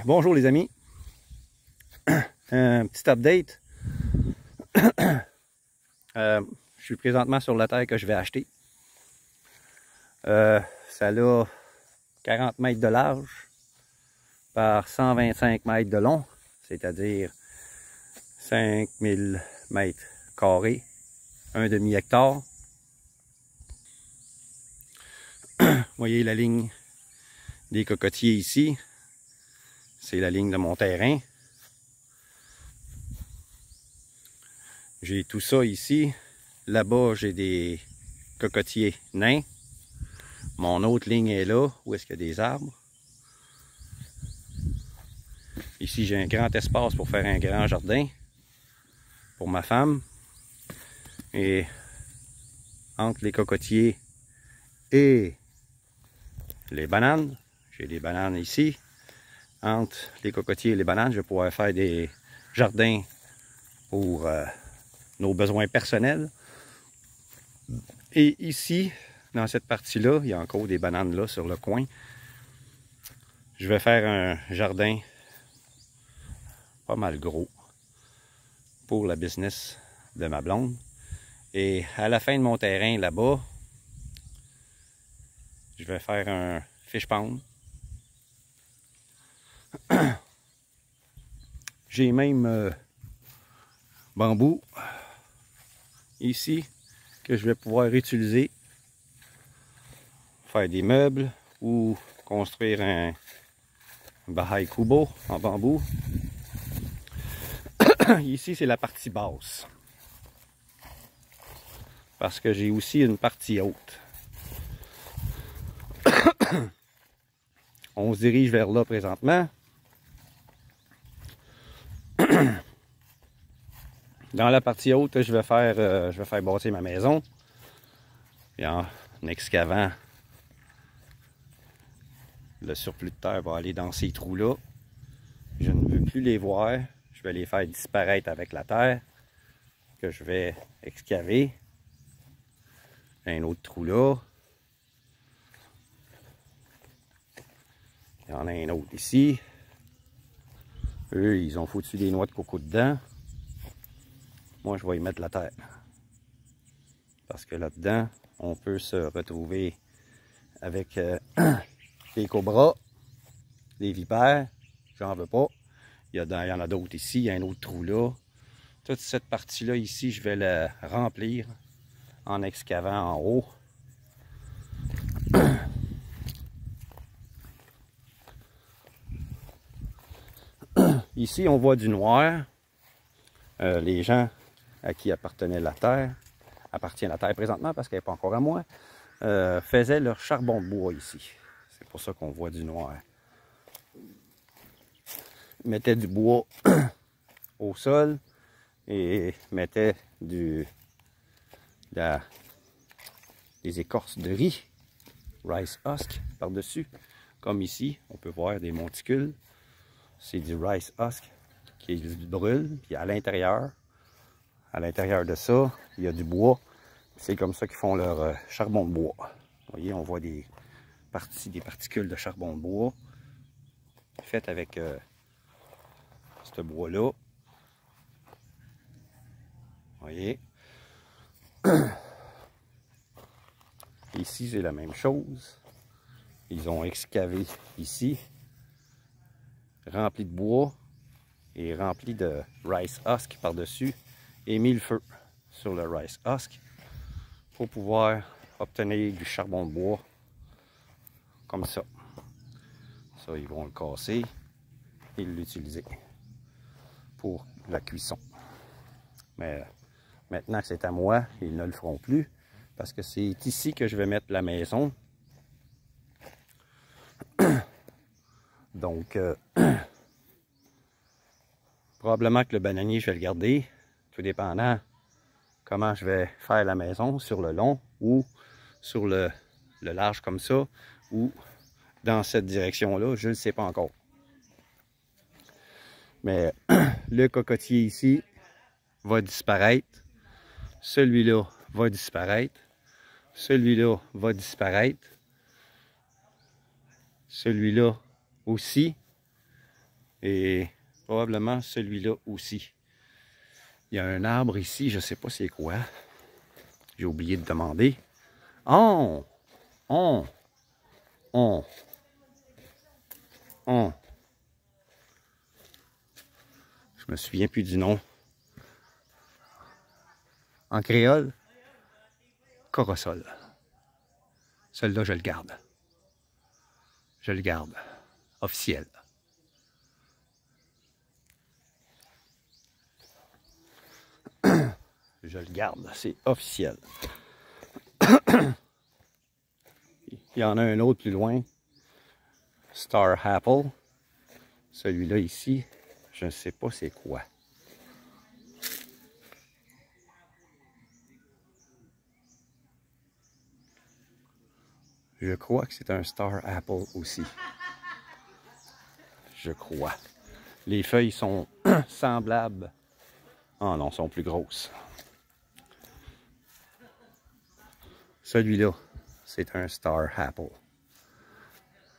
Bonjour les amis, un petit update. Je suis présentement sur la terre que je vais acheter. Ça a 40 mètres de large par 125 mètres de long, c'est-à-dire 5000 mètres carrés, un demi-hectare. Vous voyez la ligne des cocotiers ici, c'est la ligne de mon terrain. J'ai tout ça ici. Là-bas, j'ai des cocotiers nains. Mon autre ligne est là, où est-ce qu'il y a des arbres. Ici, j'ai un grand espace pour faire un grand jardin pour ma femme. Et entre les cocotiers et les bananes, j'ai des bananes ici. Entre les cocotiers et les bananes, je vais pouvoir faire des jardins pour nos besoins personnels. Et ici, dans cette partie-là, il y a encore des bananes là sur le coin. Je vais faire un jardin pas mal gros pour la business de ma blonde. Et à la fin de mon terrain là-bas, je vais faire un fish pond. J'ai même bambou ici que je vais pouvoir utiliser pour faire des meubles ou construire un bahay kubo en bambou. Ici, c'est la partie basse. Parce que j'ai aussi une partie haute. On se dirige vers là présentement. Dans la partie haute, je vais faire bâtir ma maison. Et en excavant, le surplus de terre va aller dans ces trous-là. Je ne veux plus les voir. Je vais les faire disparaître avec la terre que je vais excaver. Un autre trou là. Il y en a un autre ici. Eux, ils ont foutu des noix de coco dedans. Moi, je vais y mettre la terre. Parce que là-dedans, on peut se retrouver avec des cobras, des vipères. J'en veux pas. Il y en a d'autres ici. Il y a un autre trou là. Toute cette partie-là ici, je vais la remplir en excavant en haut. Ici, on voit du noir. Les gens à qui appartient la terre présentement parce qu'elle n'est pas encore à moi, faisaient leur charbon de bois ici. C'est pour ça qu'on voit du noir. Ils mettaient du bois au sol et mettaient des écorces de riz, rice husk, par-dessus. Comme ici, on peut voir des monticules. C'est du rice husk qui brûle, puis à l'intérieur de ça, il y a du bois. C'est comme ça qu'ils font leur charbon de bois. Vous voyez, on voit des particules de charbon de bois faites avec ce bois-là. Vous voyez. Ici, c'est la même chose. Ils ont excavé ici, rempli de bois et rempli de rice husk par-dessus et mis le feu sur le rice husk pour pouvoir obtenir du charbon de bois comme ça. Ça, ils vont le casser et l'utiliser pour la cuisson. Mais maintenant que c'est à moi, ils ne le feront plus parce que c'est ici que je vais mettre la maison. Donc, probablement que le bananier, je vais le garder, tout dépendant comment je vais faire la maison, sur le long ou sur le large comme ça, ou dans cette direction-là, je ne sais pas encore. Mais le cocotier ici va disparaître, celui-là va disparaître, celui-là va disparaître, celui-là aussi, Et probablement celui-là aussi. Il y a un arbre ici, je ne sais pas c'est quoi. J'ai oublié de demander. Oh! Oh! Oh! Oh! Je me souviens plus du nom. En créole, corosol. Celui-là, je le garde. Je le garde. Officiel. Je le garde, c'est officiel. Il y en a un autre plus loin. Star Apple. Celui-là ici, je ne sais pas c'est quoi. Je crois que c'est un Star Apple aussi. Je crois. Les feuilles sont semblables. Ah non, sont plus grosses. Celui-là, c'est un Star Apple.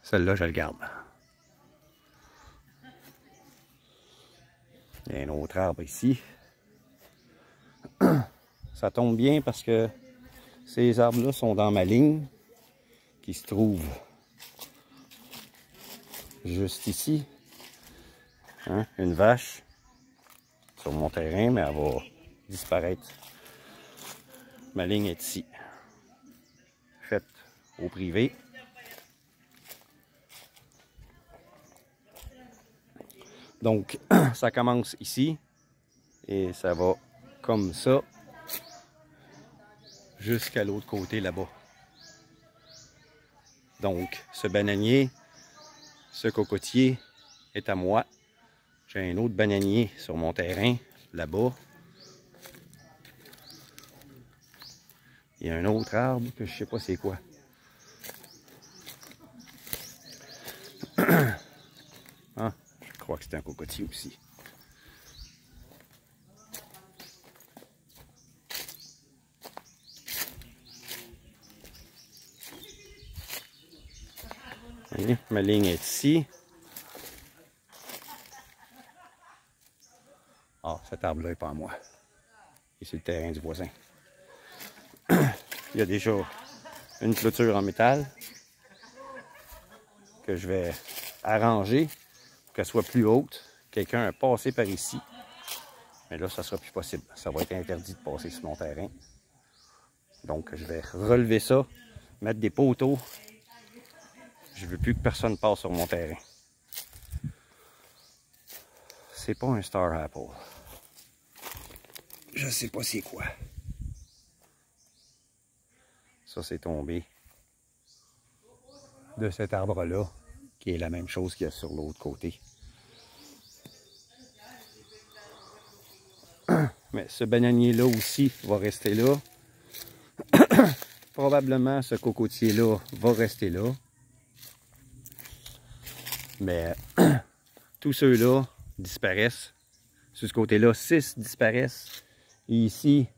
Celui-là, je le garde. Il y a un autre arbre ici. Ça tombe bien parce que ces arbres-là sont dans ma ligne qui se trouve juste ici. Hein? Une vache sur mon terrain, mais elle va disparaître. Ma ligne est ici. Faite au privé. Donc, ça commence ici et ça va comme ça jusqu'à l'autre côté là-bas. Donc, ce bananier, ce cocotier est à moi. J'ai un autre bananier sur mon terrain là-bas. Il y a un autre arbre que je ne sais pas c'est quoi. Ah, je crois que c'est un cocotier aussi. Voyez, ma ligne est ici. Ah, cet arbre-là n'est pas à moi. Il est sur le terrain du voisin. Il y a déjà une clôture en métal que je vais arranger pour qu'elle soit plus haute. Quelqu'un a passé par ici. Mais là, ça ne sera plus possible. Ça va être interdit de passer sur mon terrain. Donc, je vais relever ça, mettre des poteaux. Je ne veux plus que personne passe sur mon terrain. C'est pas un Star Apple. Je sais pas c'est quoi. Ça, c'est tombé de cet arbre-là, qui est la même chose qu'il y a sur l'autre côté. Mais ce bananier-là aussi va rester là. Probablement, ce cocotier-là va rester là. Mais tous ceux-là disparaissent. Sur ce côté-là, 6 disparaissent. Et ici,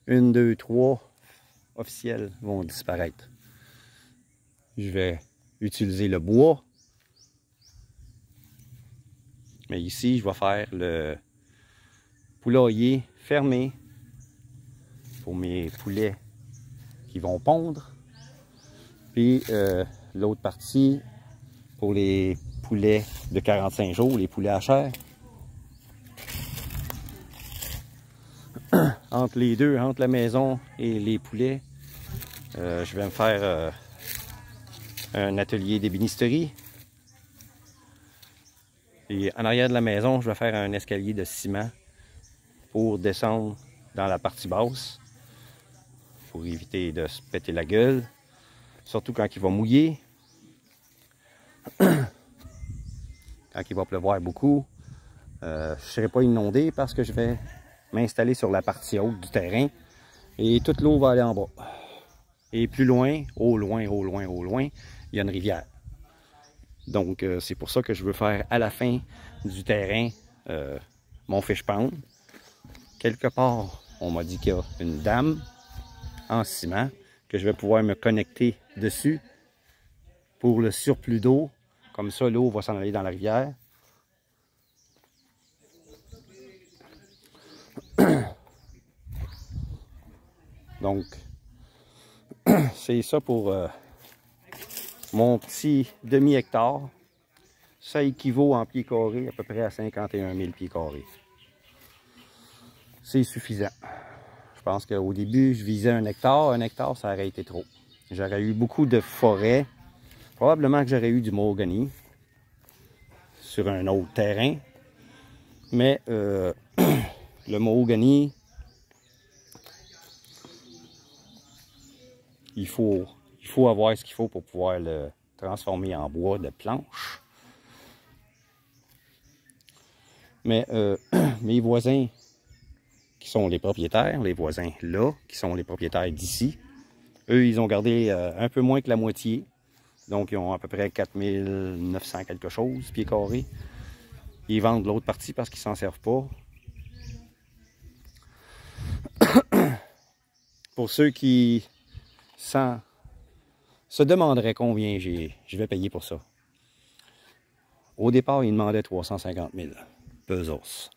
1, 2, 3 officiels vont disparaître. Je vais utiliser le bois. Mais ici, je vais faire le poulailler fermé pour mes poulets qui vont pondre. Puis l'autre partie pour les poulets de 45 jours, les poulets à chair. Entre les deux, entre la maison et les poulets, je vais me faire un atelier d'ébénisterie. Et en arrière de la maison, je vais faire un escalier de ciment pour descendre dans la partie basse, pour éviter de se péter la gueule, surtout quand il va mouiller, quand il va pleuvoir beaucoup. Je ne serai pas inondé parce que je vais m'installer sur la partie haute du terrain et toute l'eau va aller en bas. Et plus loin, au loin, il y a une rivière. Donc, c'est pour ça que je veux faire à la fin du terrain mon fish pond. Quelque part, on m'a dit qu'il y a une dame en ciment que je vais pouvoir me connecter dessus pour le surplus d'eau. Comme ça, l'eau va s'en aller dans la rivière. Donc, c'est ça pour mon petit demi-hectare. Ça équivaut en pieds carrés à peu près à 51 000 pieds carrés. C'est suffisant. Je pense qu'au début, je visais 1 hectare. 1 hectare, ça aurait été trop. J'aurais eu beaucoup de forêts. Probablement que j'aurais eu du mahogany sur un autre terrain. Mais le mahogany, il faut avoir ce qu'il faut pour pouvoir le transformer en bois de planche. Mais mes voisins qui sont les propriétaires, les voisins là, qui sont les propriétaires d'ici, eux, ils ont gardé un peu moins que la moitié. Donc, ils ont à peu près 4900 quelque chose, pieds carrés. Ils vendent l'autre partie parce qu'ils ne s'en servent pas. Pour ceux qui se demanderaient combien je vais payer pour ça. Au départ, ils demandaient 350 000 pesos.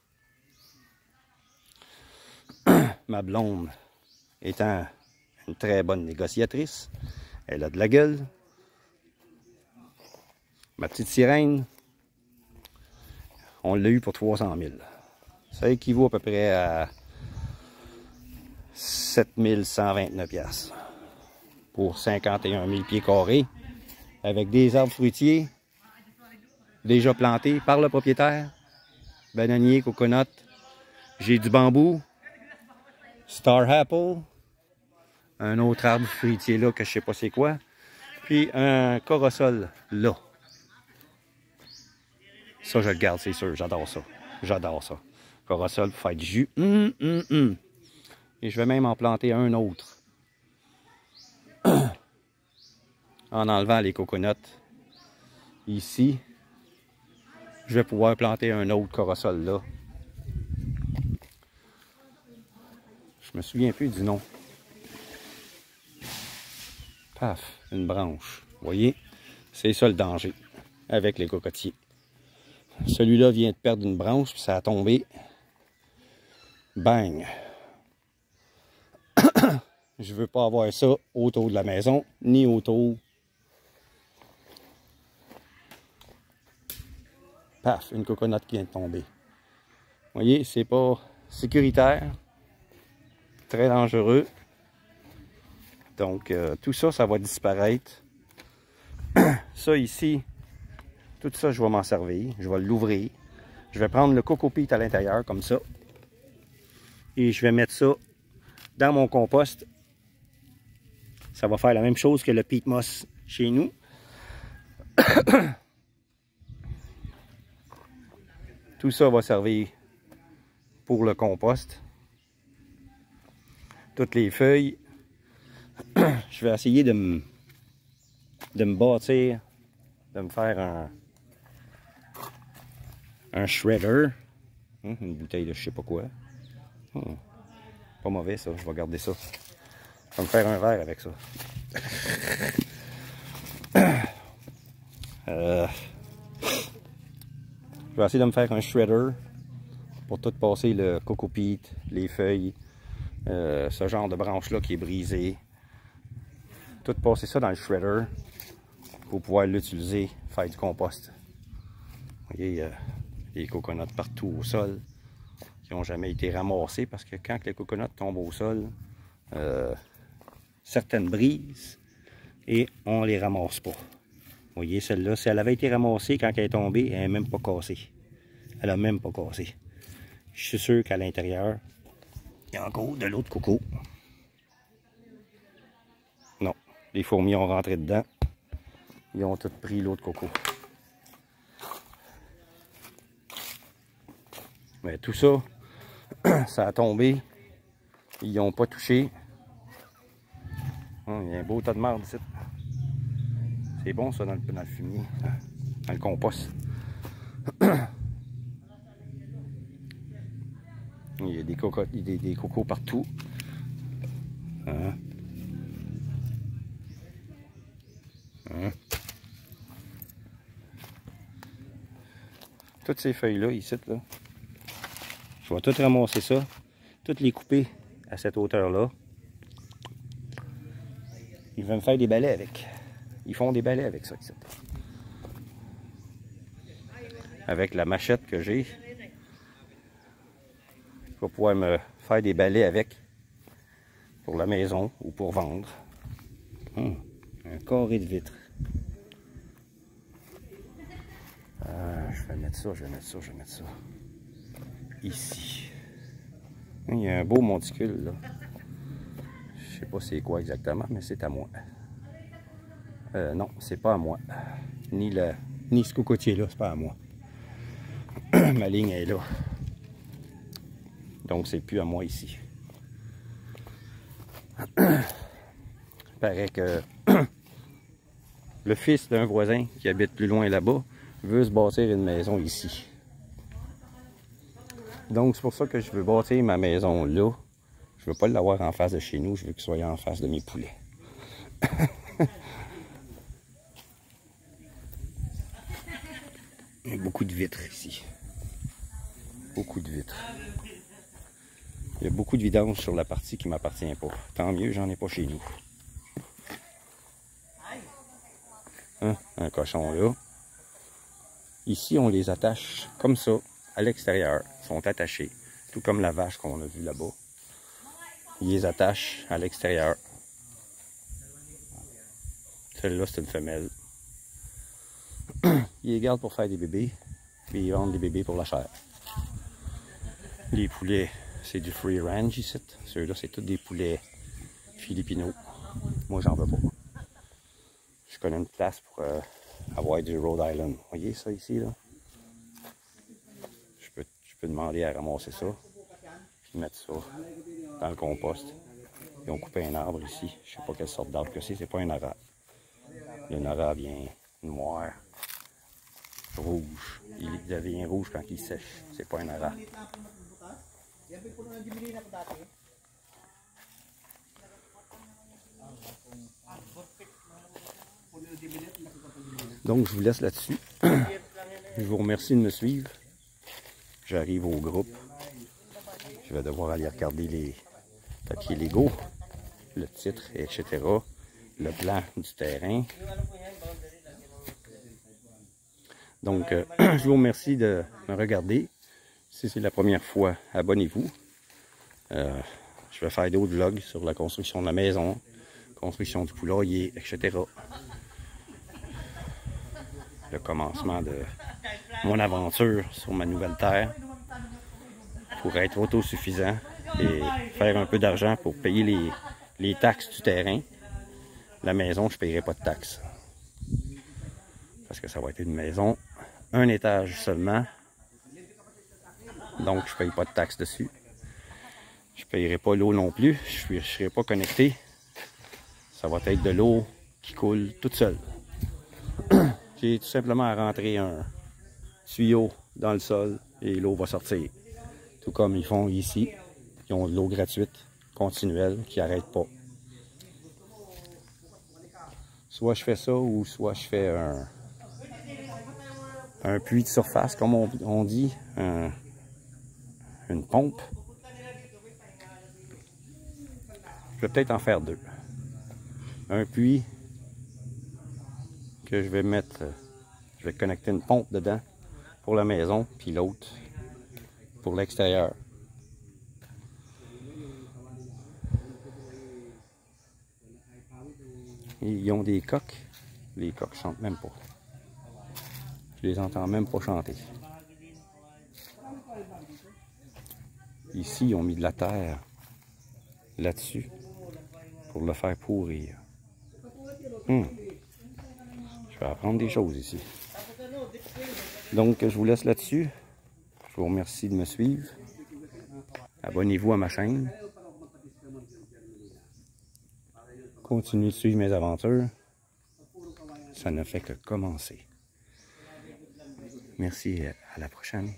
Ma blonde étant une très bonne négociatrice, elle a de la gueule. Ma petite sirène, on l'a eu pour 300 000. Ça équivaut à peu près à 7129$ pour 51 000 pieds carrés avec des arbres fruitiers déjà plantés par le propriétaire. Bananier, coconut, j'ai du bambou, star apple, un autre arbre fruitier là que je sais pas c'est quoi, puis un corosol là. Ça, je le garde, c'est sûr. J'adore ça. J'adore ça. Corosol pour faire du jus. Et je vais même en planter un autre. En enlevant les coconuts. Ici, je vais pouvoir planter un autre corosol là. Je me souviens plus du nom. Paf, une branche. Vous voyez? C'est ça le danger avec les cocotiers. Celui-là vient de perdre une branche, puis ça a tombé. Bang! Je veux pas avoir ça autour de la maison, ni autour. Paf! Une coconut qui vient de tomber. Vous voyez, c'est pas sécuritaire. Très dangereux. Donc, tout ça, ça va disparaître. Ça ici, tout ça, je vais m'en servir. Je vais l'ouvrir. Je vais prendre le coco peat à l'intérieur, comme ça. Et je vais mettre ça dans mon compost. Ça va faire la même chose que le peat moss chez nous. Tout ça va servir pour le compost. Toutes les feuilles. Je vais essayer de me bâtir, de me faire un shredder. Une bouteille de je sais pas quoi. Pas mauvais ça, je vais garder ça. Je vais me faire un verre avec ça. Je vais essayer de me faire un shredder pour tout passer le coco peat, les feuilles, ce genre de branche là qui est brisée. Tout passer ça dans le shredder pour pouvoir l'utiliser, faire du compost. Vous voyez, les coconuts partout au sol qui n'ont jamais été ramassés parce que quand les coconuts tombent au sol, certaines brisent et on les ramasse pas. Vous voyez, celle-là, si elle avait été ramassée quand elle est tombée, elle n'est même pas cassée. Elle n'a même pas cassé. Je suis sûr qu'à l'intérieur, il y a encore de l'autre coco. Non, les fourmis ont rentré dedans. Ils ont tous pris l'autre coco. Mais tout ça, ça a tombé. Ils n'ont pas touché. Il y a un beau tas de marde ici. C'est bon ça dans le fumier, dans le compost. Il y a des cocos partout. Hein? Hein? Toutes ces feuilles-là, ici, là, je vais tout ramasser ça, toutes les couper à cette hauteur-là. vais me faire des balais avec. Ils font des balais avec ça ici. Avec la machette que j'ai, je vais pouvoir me faire des balais avec pour la maison ou pour vendre. Un carré de vitre. Je vais mettre ça, je vais mettre ça, je vais mettre ça. Ici. Il y a un beau monticule là. Je sais pas c'est quoi exactement, mais c'est à moi. Non, c'est pas à moi. Ni ce cocotier là, c'est pas à moi. Ma ligne est là. Donc c'est plus à moi ici. Il paraît que le fils d'un voisin qui habite plus loin là-bas veut se bâtir une maison ici. Donc c'est pour ça que je veux bâtir ma maison là. Je veux pas l'avoir en face de chez nous, je veux qu'il soit en face de mes poulets. Il y a beaucoup de vitres ici. Beaucoup de vitres. Il y a beaucoup de vidange sur la partie qui ne m'appartient pas. Tant mieux, j'en ai pas chez nous. Hein? Un cochon là. Ici, on les attache comme ça, à l'extérieur. Ils sont attachés. Tout comme la vache qu'on a vue là-bas. Ils les attachent à l'extérieur. Celle-là, c'est une femelle. Ils les gardent pour faire des bébés. Puis ils vendent des bébés pour la chair. Les poulets, c'est du free range ici. Ceux-là, c'est tous des poulets philippinos. Moi, j'en veux pas. Je connais une place pour avoir du Rhode Island. Vous voyez ça ici, là? Je peux demander à ramasser ça. Puis mettre ça dans le compost. Ils ont coupé un arbre ici. Je sais pas quelle sorte d'arbre que c'est pas un arabe. Il y a un arabe bien noir, rouge. Il devient rouge quand il sèche. C'est pas un arabe. Donc je vous laisse là-dessus. Je vous remercie de me suivre. J'arrive au groupe. Je vais devoir aller regarder les papiers légaux, le titre, etc. Le plan du terrain. Donc, je vous remercie de me regarder. Si c'est la première fois, abonnez-vous. Je vais faire d'autres vlogs sur la construction de la maison, construction du poulailler, etc. Le commencement de mon aventure sur ma nouvelle terre pour être autosuffisant et faire un peu d'argent pour payer les taxes du terrain. La maison, je ne payerai pas de taxes. Parce que ça va être une maison, un étage seulement. Donc, je ne paye pas de taxes dessus. Je ne payerai pas l'eau non plus. Je ne serai pas connecté. Ça va être de l'eau qui coule toute seule. J'ai tout simplement à rentrer un tuyau dans le sol et l'eau va sortir. Tout comme ils font ici. Ils ont de l'eau gratuite, continuelle, qui n'arrête pas. Soit je fais ça ou soit je fais un puits de surface, comme on dit, une pompe. Je vais peut-être en faire deux. Un puits que je vais mettre, je vais connecter une pompe dedans pour la maison, puis l'autre pour l'extérieur. Ils ont des coqs. Les coqs chantent même pas. Je les entends même pas chanter. Ici, ils ont mis de la terre là-dessus pour le faire pourrir. Je vais apprendre des choses ici. Donc, je vous laisse là-dessus. Je vous remercie de me suivre. Abonnez-vous à ma chaîne. Continuez de suivre mes aventures. Ça ne fait que commencer. Merci, à la prochaine.